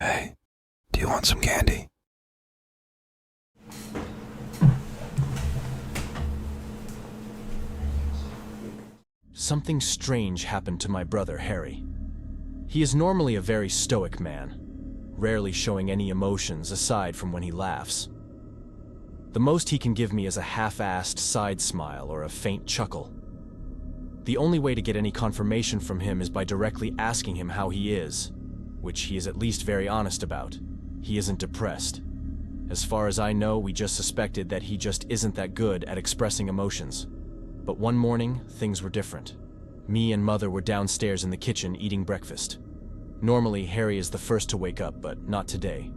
Hey, do you want some candy? Something strange happened to my brother, Harry. He is normally a very stoic man, rarely showing any emotions aside from when he laughs. The most he can give me is a half-assed side smile or a faint chuckle. The only way to get any confirmation from him is by directly asking him how he is, which he is at least very honest about. He isn't depressed. As far as I know, we just suspected that he just isn't that good at expressing emotions. But one morning, things were different. Me and Mother were downstairs in the kitchen eating breakfast. Normally, Harry is the first to wake up, but not today.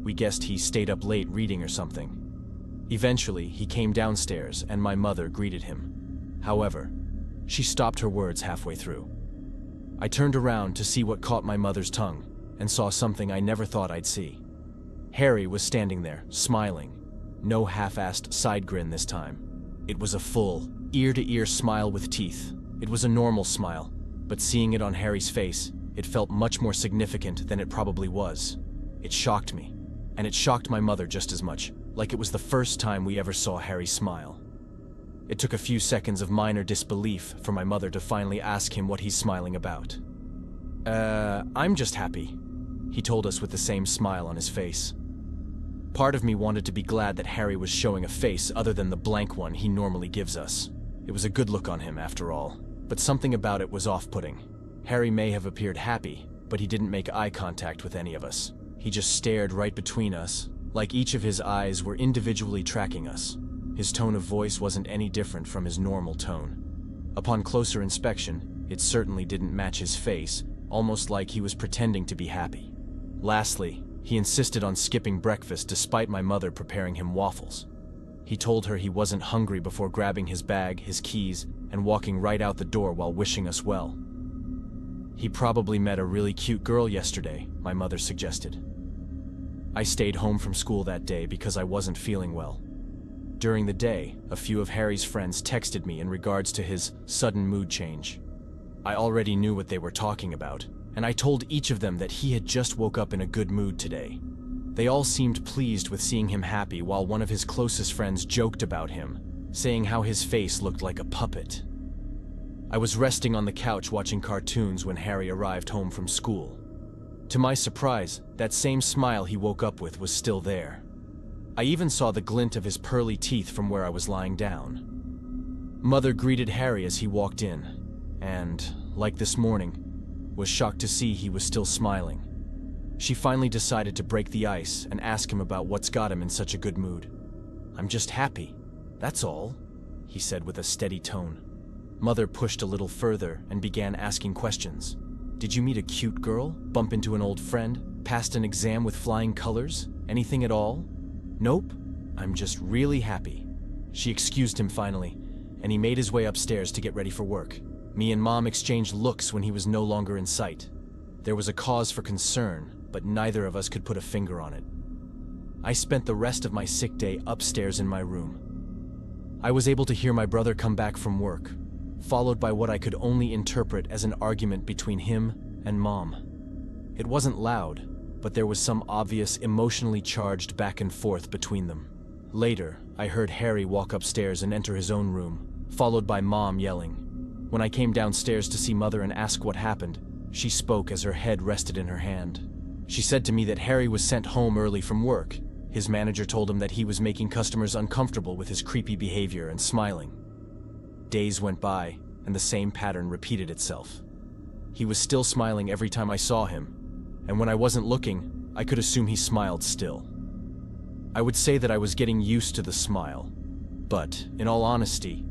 We guessed he stayed up late reading or something. Eventually, he came downstairs and my mother greeted him. However, she stopped her words halfway through. I turned around to see what caught my mother's tongue and saw something I never thought I'd see. Harry was standing there, smiling. No half-assed side grin this time. It was a full, ear-to-ear smile with teeth. It was a normal smile, but seeing it on Harry's face, it felt much more significant than it probably was. It shocked me, and it shocked my mother just as much, like it was the first time we ever saw Harry smile. It took a few seconds of minor disbelief for my mother to finally ask him what he's smiling about. I'm just happy," he told us with the same smile on his face. Part of me wanted to be glad that Harry was showing a face other than the blank one he normally gives us. It was a good look on him, after all, but something about it was off-putting. Harry may have appeared happy, but he didn't make eye contact with any of us. He just stared right between us, like each of his eyes were individually tracking us. His tone of voice wasn't any different from his normal tone. Upon closer inspection, it certainly didn't match his face, almost like he was pretending to be happy. Lastly, he insisted on skipping breakfast despite my mother preparing him waffles. He told her he wasn't hungry before grabbing his bag, his keys, and walking right out the door while wishing us well. He probably met a really cute girl yesterday, my mother suggested. I stayed home from school that day because I wasn't feeling well. During the day, a few of Harry's friends texted me in regards to his sudden mood change. I already knew what they were talking about, and I told each of them that he had just woke up in a good mood today. They all seemed pleased with seeing him happy, while one of his closest friends joked about him, saying how his face looked like a puppet. I was resting on the couch watching cartoons when Harry arrived home from school. To my surprise, that same smile he woke up with was still there. I even saw the glint of his pearly teeth from where I was lying down. Mother greeted Harry as he walked in, and, like this morning, was shocked to see he was still smiling. She finally decided to break the ice and ask him about what's got him in such a good mood. "I'm just happy, that's all," he said with a steady tone. Mother pushed a little further and began asking questions. "Did you meet a cute girl? Bump into an old friend? Passed an exam with flying colors? Anything at all?" "Nope, I'm just really happy." She excused him finally, and he made his way upstairs to get ready for work. Me and Mom exchanged looks when he was no longer in sight. There was a cause for concern, but neither of us could put a finger on it. I spent the rest of my sick day upstairs in my room. I was able to hear my brother come back from work, followed by what I could only interpret as an argument between him and Mom. It wasn't loud, but there was some obvious emotionally charged back and forth between them. Later, I heard Harry walk upstairs and enter his own room, followed by Mom yelling. When I came downstairs to see Mother and ask what happened, she spoke as her head rested in her hand. She said to me that Harry was sent home early from work. His manager told him that he was making customers uncomfortable with his creepy behavior and smiling. Days went by, and the same pattern repeated itself. He was still smiling every time I saw him, and when I wasn't looking, I could assume he smiled still. I would say that I was getting used to the smile, but, in all honesty,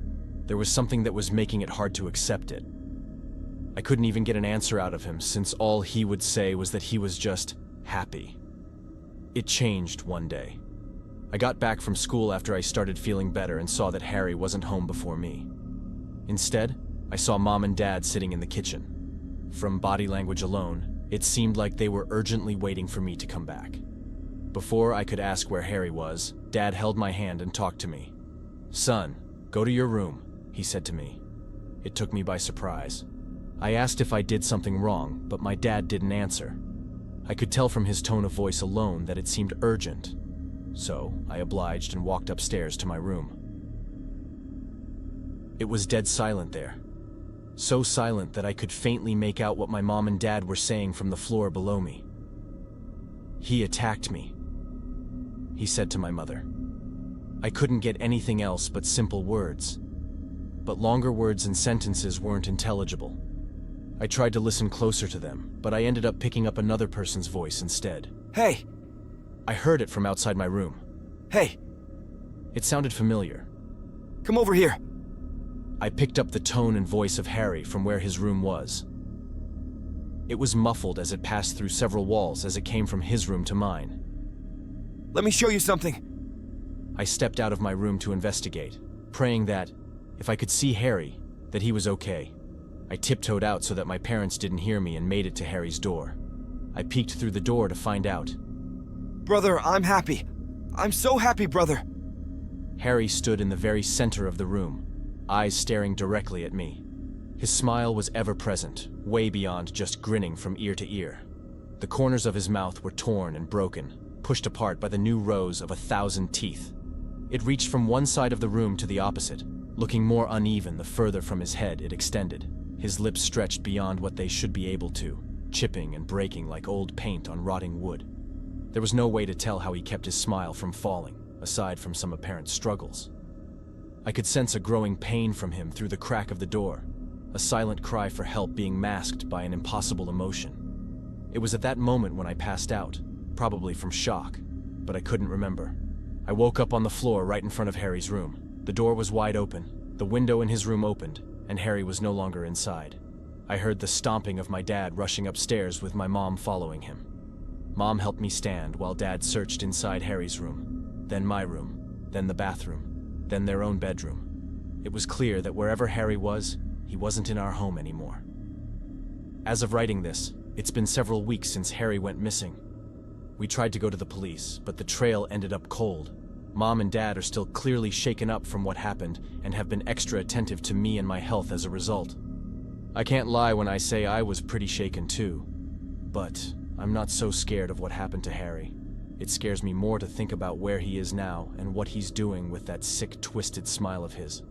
there was something that was making it hard to accept it. I couldn't even get an answer out of him, since all he would say was that he was just happy. It changed one day. I got back from school after I started feeling better and saw that Harry wasn't home before me. Instead, I saw Mom and Dad sitting in the kitchen. From body language alone, it seemed like they were urgently waiting for me to come back. Before I could ask where Harry was, Dad held my hand and talked to me. "Son, go to your room," he said to me. It took me by surprise. I asked if I did something wrong, but my dad didn't answer. I could tell from his tone of voice alone that it seemed urgent, so I obliged and walked upstairs to my room. It was dead silent there, so silent that I could faintly make out what my mom and dad were saying from the floor below me. "He attacked me," he said to my mother. I couldn't get anything else but simple words, but longer words and sentences weren't intelligible. I tried to listen closer to them, but I ended up picking up another person's voice instead. Hey! I heard it from outside my room. Hey! It sounded familiar. Come over here! I picked up the tone and voice of Harry from where his room was. It was muffled as it passed through several walls as it came from his room to mine. Let me show you something! I stepped out of my room to investigate, praying that, if I could see Harry, that he was okay. I tiptoed out so that my parents didn't hear me and made it to Harry's door. I peeked through the door to find out. Brother, I'm happy. I'm so happy, brother. Harry stood in the very center of the room, eyes staring directly at me. His smile was ever present, way beyond just grinning from ear to ear. The corners of his mouth were torn and broken, pushed apart by the new rows of 1,000 teeth. It reached from one side of the room to the opposite, looking more uneven the further from his head it extended. His lips stretched beyond what they should be able to, chipping and breaking like old paint on rotting wood. There was no way to tell how he kept his smile from falling, aside from some apparent struggles. I could sense a growing pain from him through the crack of the door, a silent cry for help being masked by an impossible emotion. It was at that moment when I passed out, probably from shock, but I couldn't remember. I woke up on the floor right in front of Harry's room. The door was wide open, the window in his room opened, and Harry was no longer inside. I heard the stomping of my dad rushing upstairs with my mom following him. Mom helped me stand while Dad searched inside Harry's room, then my room, then the bathroom, then their own bedroom. It was clear that wherever Harry was, he wasn't in our home anymore. As of writing this, it's been several weeks since Harry went missing. We tried to go to the police, but the trail ended up cold. Mom and Dad are still clearly shaken up from what happened and have been extra attentive to me and my health as a result. I can't lie when I say I was pretty shaken too, but I'm not so scared of what happened to Harry. It scares me more to think about where he is now and what he's doing with that sick, twisted smile of his.